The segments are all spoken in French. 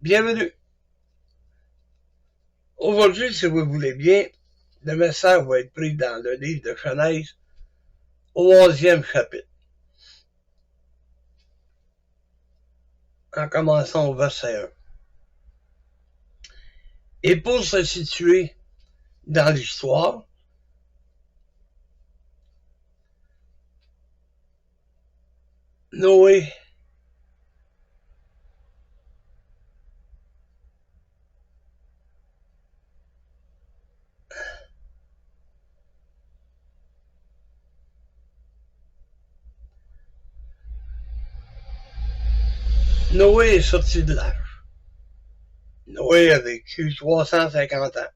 Bienvenue. Aujourd'hui, si vous voulez bien, le message va être pris dans le livre de Genèse au 11e chapitre. En commençant au verset 1. Et pour se situer dans l'histoire, Noé est sorti de l'arche. Noé a vécu 350 ans.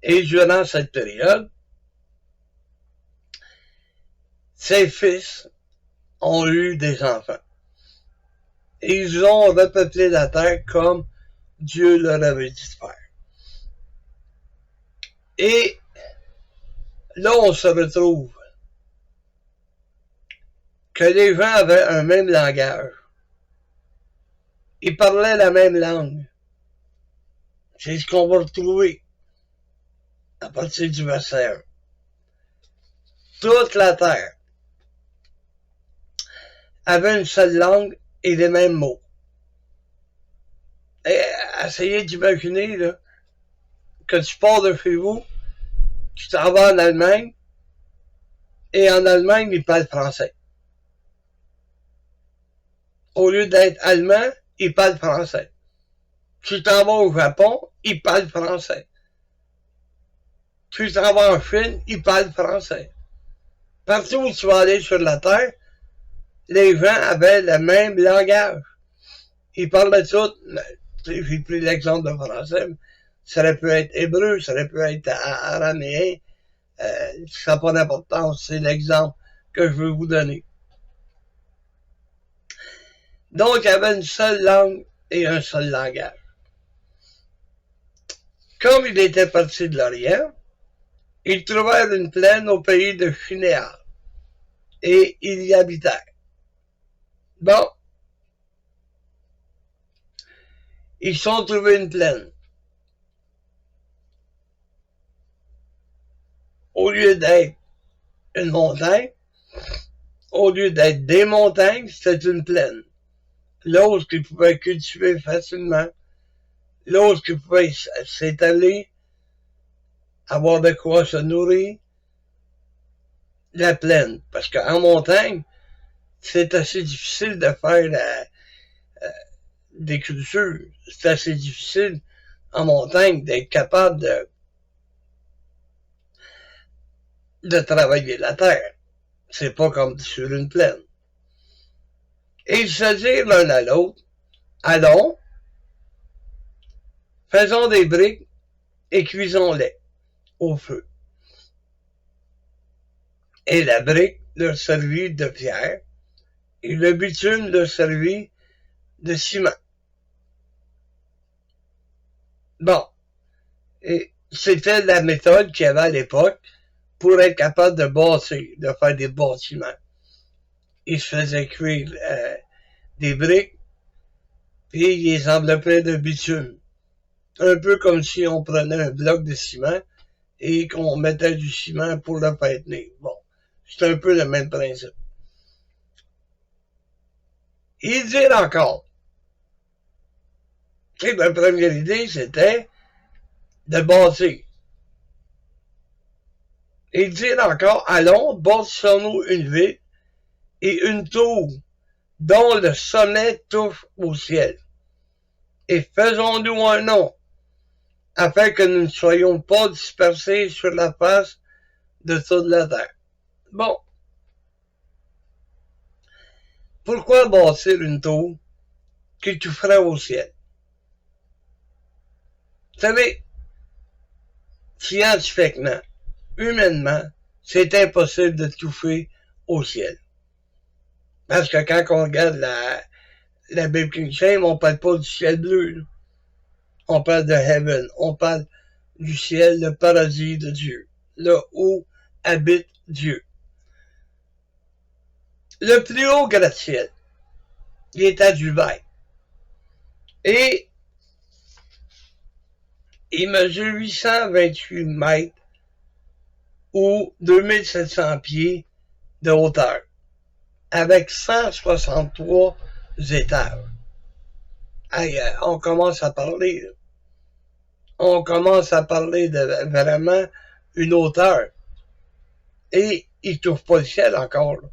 Et durant cette période, ses fils ont eu des enfants. Et ils ont repeuplé la terre comme Dieu leur avait dit de faire. Et là, on se retrouve que les gens avaient un même langage. Ils parlaient la même langue. C'est ce qu'on va retrouver à partir du verset 1. Toute la terre avait une seule langue et les mêmes mots. Et essayez d'imaginer là, que tu pars de chez vous, tu t'en vas en Allemagne, et en Allemagne, ils parlent français. Au lieu d'être allemand, ils parlent français. Tu t'en vas au Japon, ils parlent français. Tu t'en vas en Chine, ils parlent français. Partout où tu vas aller sur la terre, les gens avaient le même langage. Ils parlaient tous, j'ai pris l'exemple de français, ça aurait pu être hébreu, ça aurait pu être araméen, ça n'a pas d'importance, c'est l'exemple que je veux vous donner. Donc, il y avait une seule langue et un seul langage. Comme il était parti de l'Orient, ils trouvèrent une plaine au pays de Shinéar, et ils y habitèrent. Bon, ils sont trouvés une plaine. Au lieu d'être une montagne, au lieu d'être des montagnes, c'était une plaine. Là où ils pouvaient cultiver facilement, là où ils pouvaient s'étaler, avoir de quoi se nourrir, la plaine. Parce qu'en montagne, c'est assez difficile de faire des cultures. C'est assez difficile en montagne d'être capable de travailler la terre. C'est pas comme sur une plaine. Et ils se dirent l'un à l'autre, allons, faisons des briques et cuisons-les au feu. Et la brique leur servit de pierre, et le bitume leur servit de ciment. Bon, et c'était la méthode qu'il y avait à l'époque pour être capable de bâtir, de faire des bâtiments. Ils se faisaient cuire des briques, puis ils les enveloppaient de bitume. Un peu comme si on prenait un bloc de ciment et qu'on mettait du ciment pour le faire tenir. Bon, c'est un peu le même principe. Ils dirent encore, et la première idée, c'était de bâtir. Ils dirent encore, allons, bâtissons-nous une ville et une tour dont le sommet touche au ciel. Et faisons-nous un nom, afin que nous ne soyons pas dispersés sur la face de toute la terre. Bon. Pourquoi bâtir une tour qui toucherait au ciel? Vous savez, scientifiquement, humainement, c'est impossible de toucher au ciel. Parce que quand on regarde la Bible King James, on parle pas du ciel bleu. On parle de heaven. On parle du ciel, le paradis de Dieu. Là où habite Dieu. Le plus haut gratte-ciel, il est à Dubaï. Et il mesure 828 mètres ou 2700 pieds de hauteur, avec 163 étages. Hey, on commence à parler. On commence à parler de vraiment une hauteur. Et ils ne touchent pas le ciel encore. Là.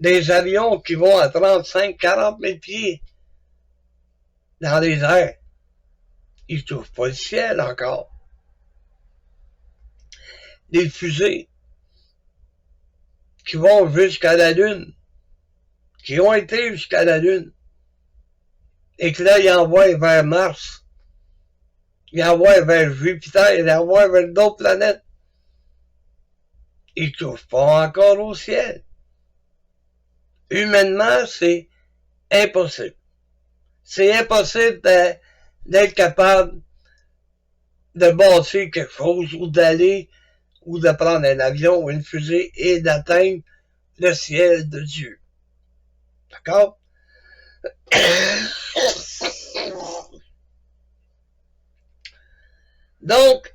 Des avions qui vont à 35-40 000 pieds dans les airs. Ils ne touchent pas le ciel encore. Des fusées qui vont jusqu'à la Lune, qui ont été jusqu'à la Lune, et que là, ils envoient vers Mars, ils envoient vers Jupiter, ils envoient vers d'autres planètes. Ils ne touchent pas encore au ciel. Humainement, c'est impossible. C'est impossible d'être capable de bâtir quelque chose ou d'aller ou de prendre un avion ou une fusée et d'atteindre le ciel de Dieu. D'accord? Donc,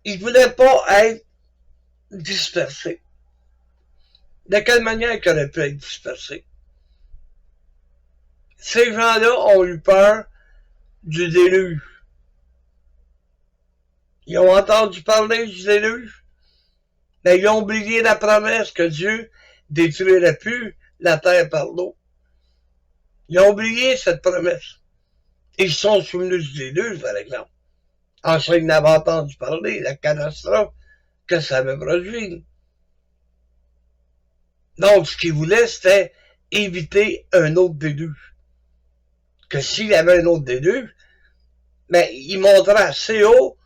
ils ne voulaient pas être dispersés. De quelle manière ils auraient pu être dispersés? Ces gens-là ont eu peur du déluge. Ils ont entendu parler du déluge, mais ils ont oublié la promesse que Dieu détruirait plus la terre par l'eau. Ils ont oublié cette promesse. Ils sont souvenus du déluge, par exemple. Ensuite, ils n'avaient entendu parler de la catastrophe que ça avait produit. Donc, ce qu'ils voulaient, c'était éviter un autre déluge. Que s'il y avait un autre déluge, ben, ils monteraient assez haut,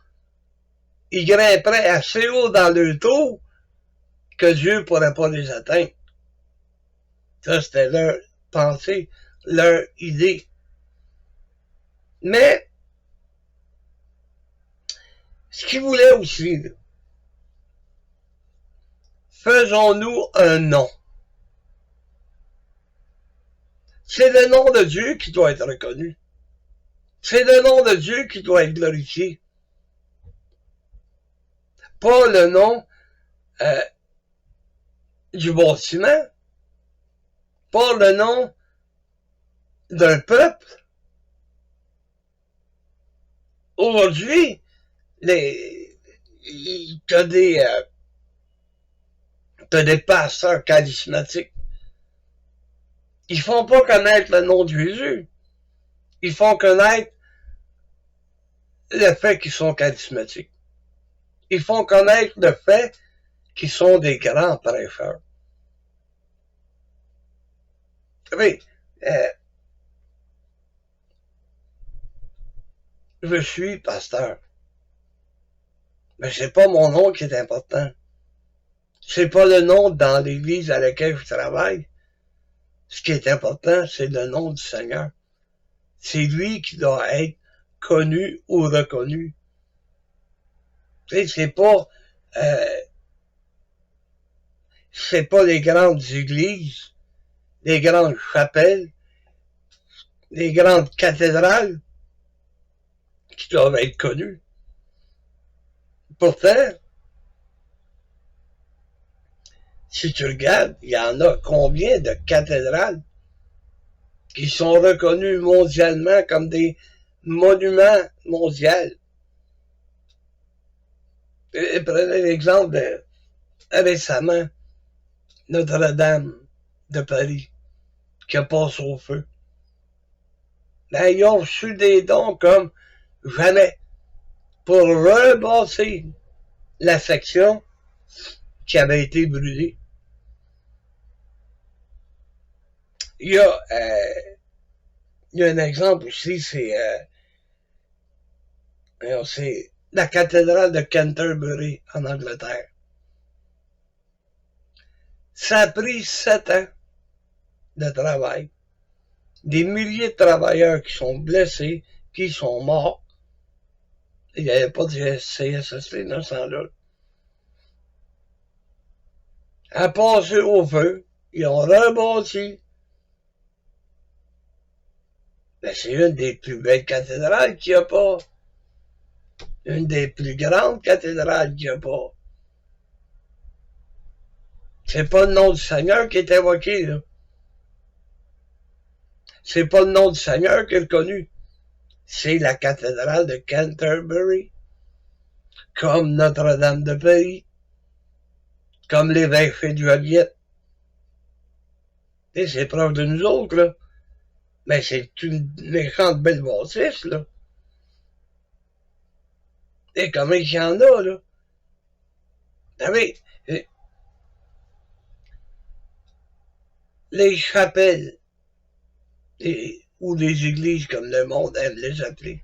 ils grimperaient assez haut dans le tour que Dieu ne pourrait pas les atteindre. Ça, c'était leur pensée, leur idée. Mais, ce qu'ils voulaient aussi, faisons-nous un nom. C'est le nom de Dieu qui doit être reconnu. C'est le nom de Dieu qui doit être glorifié. Pas le nom du bâtiment, pas le nom d'un peuple. Aujourd'hui, t'as des pasteurs charismatiques. Ils font pas connaître le nom de Jésus. Ils font connaître le fait qu'ils sont charismatiques. Ils font connaître le fait qu'ils sont des grands prêcheurs. Vous savez, je suis pasteur. Mais c'est pas mon nom qui est important. C'est pas le nom dans l'église à laquelle je travaille. Ce qui est important, c'est le nom du Seigneur. C'est lui qui doit être connu ou reconnu. Tu sais, c'est pas les grandes églises, les grandes chapelles, les grandes cathédrales qui doivent être connues. Pourtant, si tu regardes, il y en a combien de cathédrales qui sont reconnues mondialement comme des monuments mondiaux. Et prenez l'exemple de récemment Notre-Dame de Paris qui a passé au feu. Ben, ils ont reçu des dons comme jamais pour rebâtir la section qui avait été brûlée. Il y a un exemple aussi, c'est la cathédrale de Canterbury en Angleterre. Ça a pris 7 ans de travail. Des milliers de travailleurs qui sont blessés, qui sont morts. Il n'y avait pas de CSST dans ce temps-là. À passer au feu, ils ont rebâti Mais c'est une des plus belles cathédrales qu'il n'y a pas. Une des plus grandes cathédrales qu'il n'y a pas. C'est pas le nom du Seigneur qui est évoqué, là. C'est pas le nom du Seigneur qui est connu. C'est la cathédrale de Canterbury. Comme Notre-Dame de Paris. Comme l'évêché de Joliette. Et c'est proche de nous autres, là. Mais c'est une méchante belle bâtisse, là. Et combien il y en a, là? Vous savez, les chapelles, ou les églises, comme le monde aime les appeler,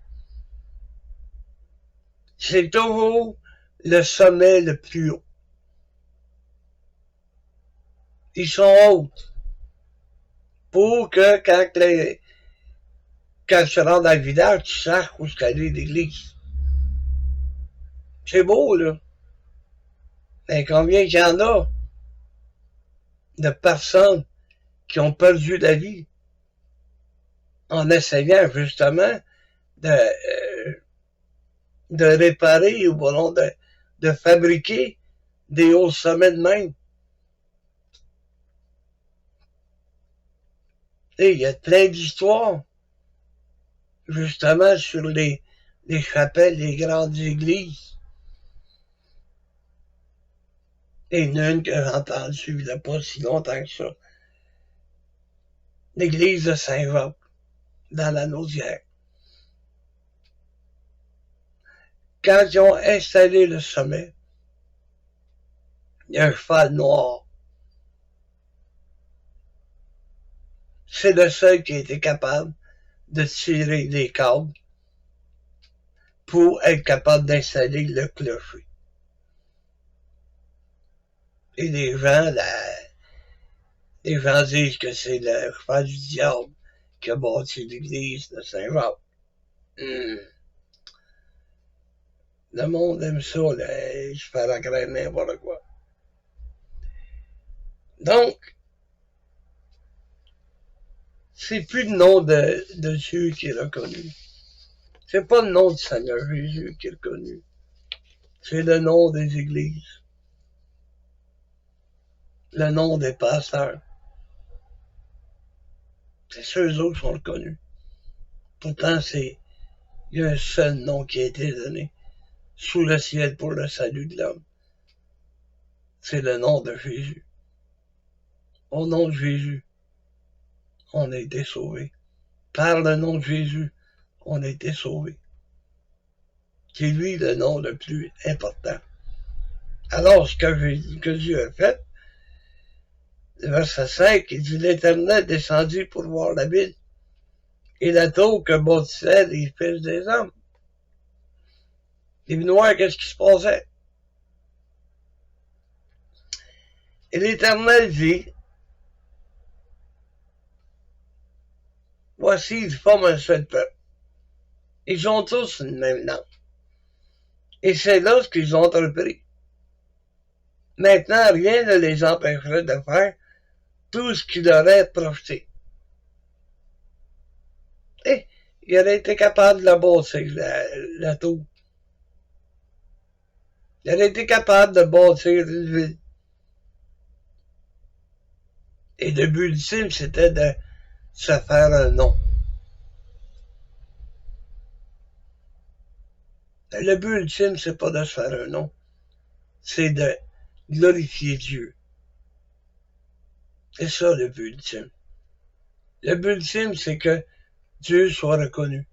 c'est toujours le sommet le plus haut. Ils sont hautes. Pour que quand tu rentres dans le village, tu saches où est l'église. C'est beau, là. Mais combien il y en a de personnes qui ont perdu la vie en essayant justement de réparer ou bon, de fabriquer des hauts sommets de même. Et il y a plein d'histoires justement sur les chapelles, les grandes églises. Et une que j'ai entendue il n'y a pas si longtemps que ça. L'église de Saint-Jacques, dans la Naudière. Quand ils ont installé le sommet, il y a un cheval noir. C'est le seul qui a été capable de tirer les câbles pour être capable d'installer le clocher. Et les gens disent que c'est le cheval du diable qui a bâti l'église de Saint-Jacques. Le monde aime ça, là, je fais la graine n'importe quoi. Donc, c'est plus le nom de Dieu qui est reconnu. C'est pas le nom du Seigneur Jésus qui est reconnu. C'est le nom des églises. Le nom des pasteurs. C'est ceux autres qui sont reconnus. Pourtant, il y a un seul nom qui a été donné sous le ciel pour le salut de l'homme. C'est le nom de Jésus. Au nom de Jésus, on a été sauvés. Par le nom de Jésus, on a été sauvés. C'est lui le nom le plus important. Alors, ce que Dieu a fait, le verset 5, il dit, l'Éternel descendit pour voir la ville et la tour que bâtissaient les fils des hommes. Il est venu voir qu'est-ce qui se passait. Et l'Éternel dit, voici, ils forment un seul peuple. Ils ont tous une même langue. Et c'est là ce qu'ils ont entrepris. Maintenant, rien ne les empêcherait de faire tout ce qui leur est projeté. Et il aurait été capable de la bâtir, la tour. Il aurait été capable de bâtir une ville. Et le but ultime, c'était de se faire un nom. Le but ultime, c'est pas de se faire un nom. C'est de glorifier Dieu. C'est ça le but ultime. Le but ultime, c'est que Dieu soit reconnu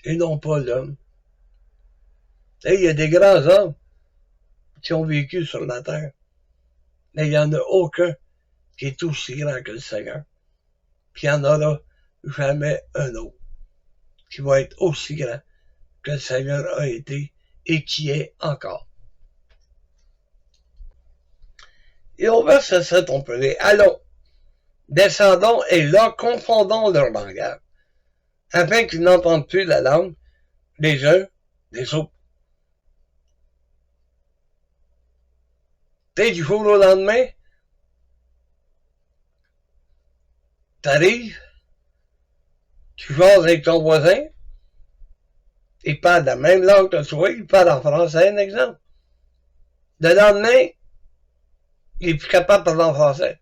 et non pas l'homme. Et il y a des grands hommes qui ont vécu sur la terre, mais il n'y en a aucun qui est aussi grand que le Seigneur. Puis il n'y en aura jamais un autre qui va être aussi grand que le Seigneur a été et qui est encore. Et au verset 7, on peut lire, allons, descendons et là, confondons leur langage, afin qu'ils n'entendent plus la langue des uns des autres. Et du jour au lendemain, t'arrives, Tu jases avec ton voisin, il parle la même langue que toi, il parle en français, un exemple. Le lendemain, il est plus capable de parler en français.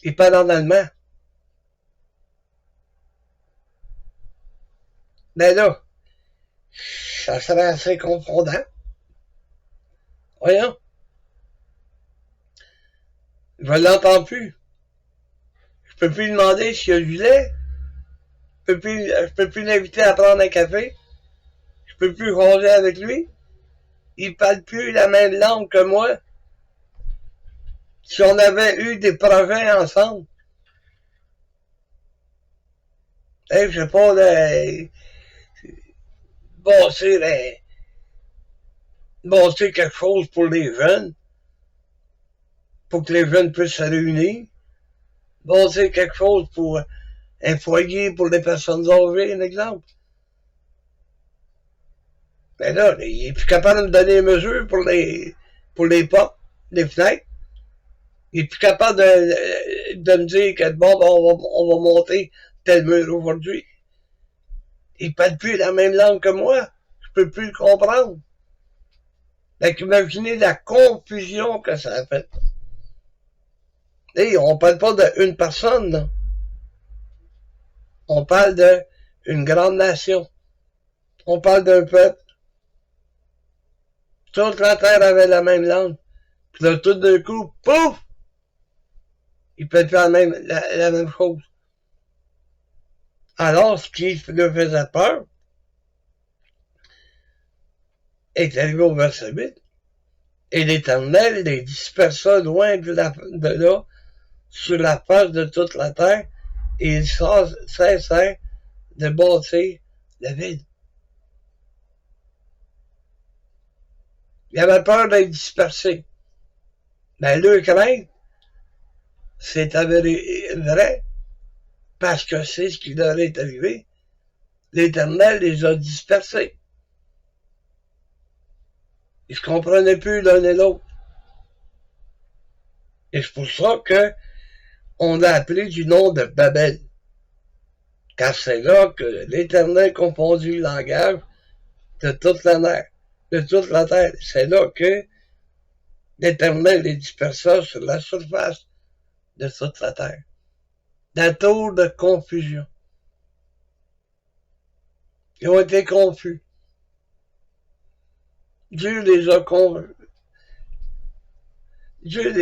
Il parle en allemand. Ben là, ça serait assez confondant. Voyons. Je l'entends plus. Je peux plus lui demander s'il y a du lait. Je peux plus l'inviter à prendre un café. Je peux plus jaser avec lui. Il parle plus la même langue que moi. Si on avait eu des projets ensemble, je sais pas, bâtir quelque chose pour les jeunes, pour que les jeunes puissent se réunir, bâtir quelque chose pour un foyer pour les personnes âgées, un exemple. Mais là, il est plus capable de me donner les mesures pour les portes, les fenêtres. Il est plus capable de me dire que bon, on va monter tel mur aujourd'hui. Il parle plus la même langue que moi. Je peux plus le comprendre. Fait qu'imaginez la confusion que ça a fait. Et on parle pas d'une personne, là. On parle d'une grande nation. On parle d'un peuple. Toute la terre avait la même langue. Puis là, tout d'un coup, pouf! Il peut faire la même chose. Alors, ce qui leur faisait peur est arrivé au verset 8. Et l'Éternel les dispersa loin de là, sur la face de toute la terre, et ils cessèrent de bâtir la ville. Il avait peur d'être dispersé. Mais leur crainte, c'est avéré vrai, parce que c'est ce qui leur est arrivé. L'Éternel les a dispersés. Ils se comprenaient plus l'un et l'autre. Et c'est pour ça que on a appelé du nom de Babel. Car c'est là que l'Éternel confondit le langage de toute la terre. De toute la terre. C'est là que l'Éternel les dispersa sur la surface de toute la terre. D'un tour de confusion. Ils ont été confus. Dieu les a confus. Dieu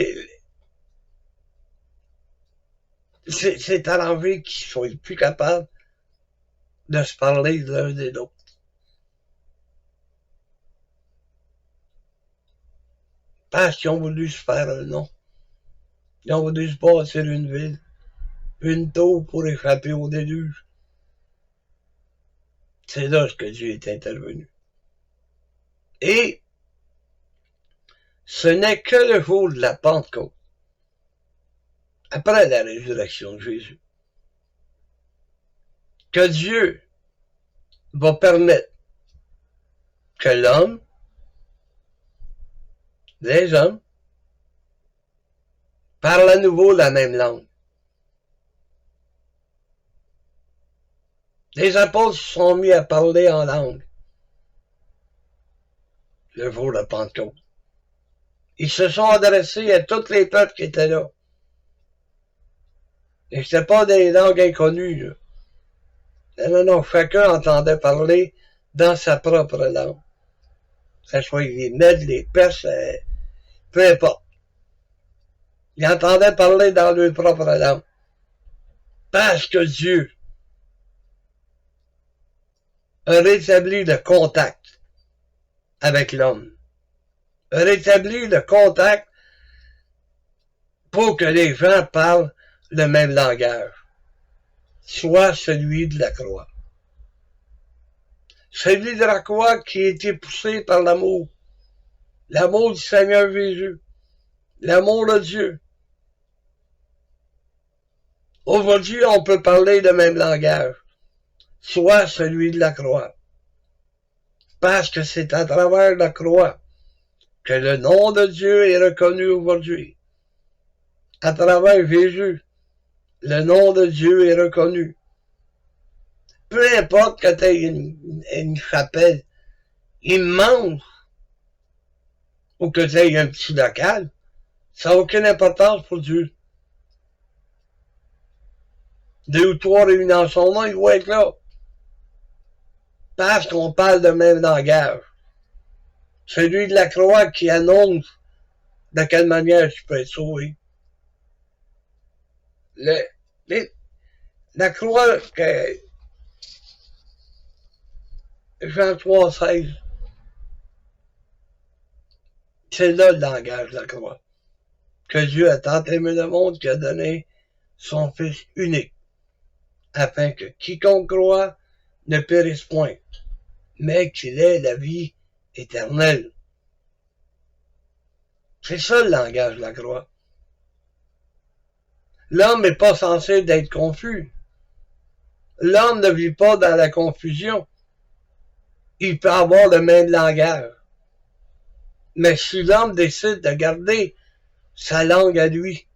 c'est arrangé qu'ils soient plus capables de se parler l'un de l'autre. Parce qu'ils ont voulu se faire un nom. Ils ont voulu se bâtir une ville, une tour pour échapper au déluge. C'est là que Dieu est intervenu. Et ce n'est que le jour de la Pentecôte, après la résurrection de Jésus, que Dieu va permettre que l'homme, les hommes, parlent à nouveau la même langue. Les apôtres se sont mis à parler en langue le jour de la Pentecôte. Ils se sont adressés à tous les peuples qui étaient là. Et c'était pas des langues inconnues, là. Non, chacun entendait parler dans sa propre langue. Que ce soit les Mèdes, les Perses, peu importe. Ils entendaient parler dans leur propre langue. Parce que Dieu a rétabli le contact avec l'homme. A rétabli le contact pour que les gens parlent le même langage, soit celui de la croix. Celui de la croix qui a été poussé par l'amour. L'amour du Seigneur Jésus. L'amour de Dieu. Aujourd'hui, on peut parler le même langage, soit celui de la croix. Parce que c'est à travers la croix que le nom de Dieu est reconnu aujourd'hui. À travers Jésus, le nom de Dieu est reconnu. peu importe que tu aies une chapelle immense ou que tu aies un petit local, ça n'a aucune importance pour Dieu. 2 ou 3 réunis dans son nom, il va être là. Parce qu'on parle de même langage. Celui de la croix qui annonce de quelle manière tu peux être sauvé. La croix que Jean 3,16, c'est là le langage de la croix. Que Dieu a tant aimé le monde qu'il a donné son Fils unique, afin que quiconque croit ne périsse point, mais qu'il ait la vie éternelle. C'est ça le langage de la croix. L'homme n'est pas censé d'être confus. L'homme ne vit pas dans la confusion. Il peut avoir le même langage. Mais si l'homme décide de garder sa langue à lui,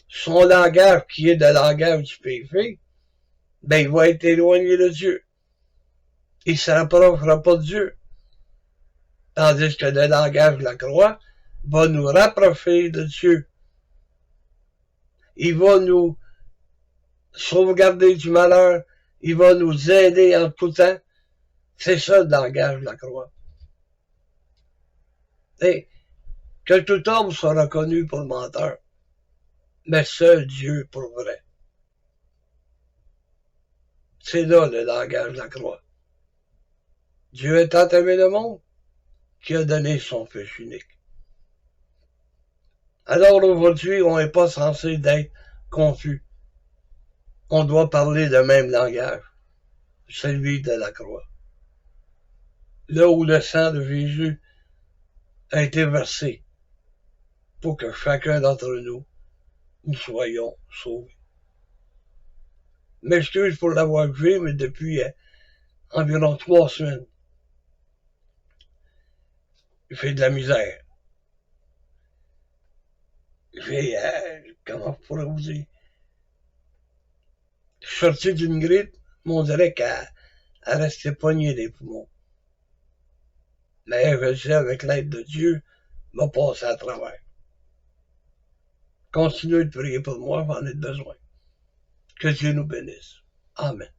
son langage qui est le langage du péché, ben il va être éloigné de Dieu. Il ne se rapprochera pas de Dieu. Tandis que le langage de la croix va nous rapprocher de Dieu. Il va nous sauvegarder du malheur. Il va nous aider en tout temps. C'est ça le langage de la croix. Et que tout homme soit reconnu pour menteur, mais seul Dieu pour vrai. C'est là le langage de la croix. Dieu a tant aimé le monde qu'il a donné son Fils unique. Alors aujourd'hui, on n'est pas censé d'être confus. On doit parler le même langage, celui de la croix. Là où le sang de Jésus a été versé pour que chacun d'entre nous soyons sauvés. M'excuse pour l'avoir vu, mais depuis environ 3 semaines, j'ai de la misère. Comment je pourrais vous dire? Je suis sorti d'une grippe, mais on dirait qu'elle restait poignée des poumons. Mais je sais, avec l'aide de Dieu, m'a passé à travers. Continuez de prier pour moi, j'en ai besoin. Que Dieu nous bénisse. Amen.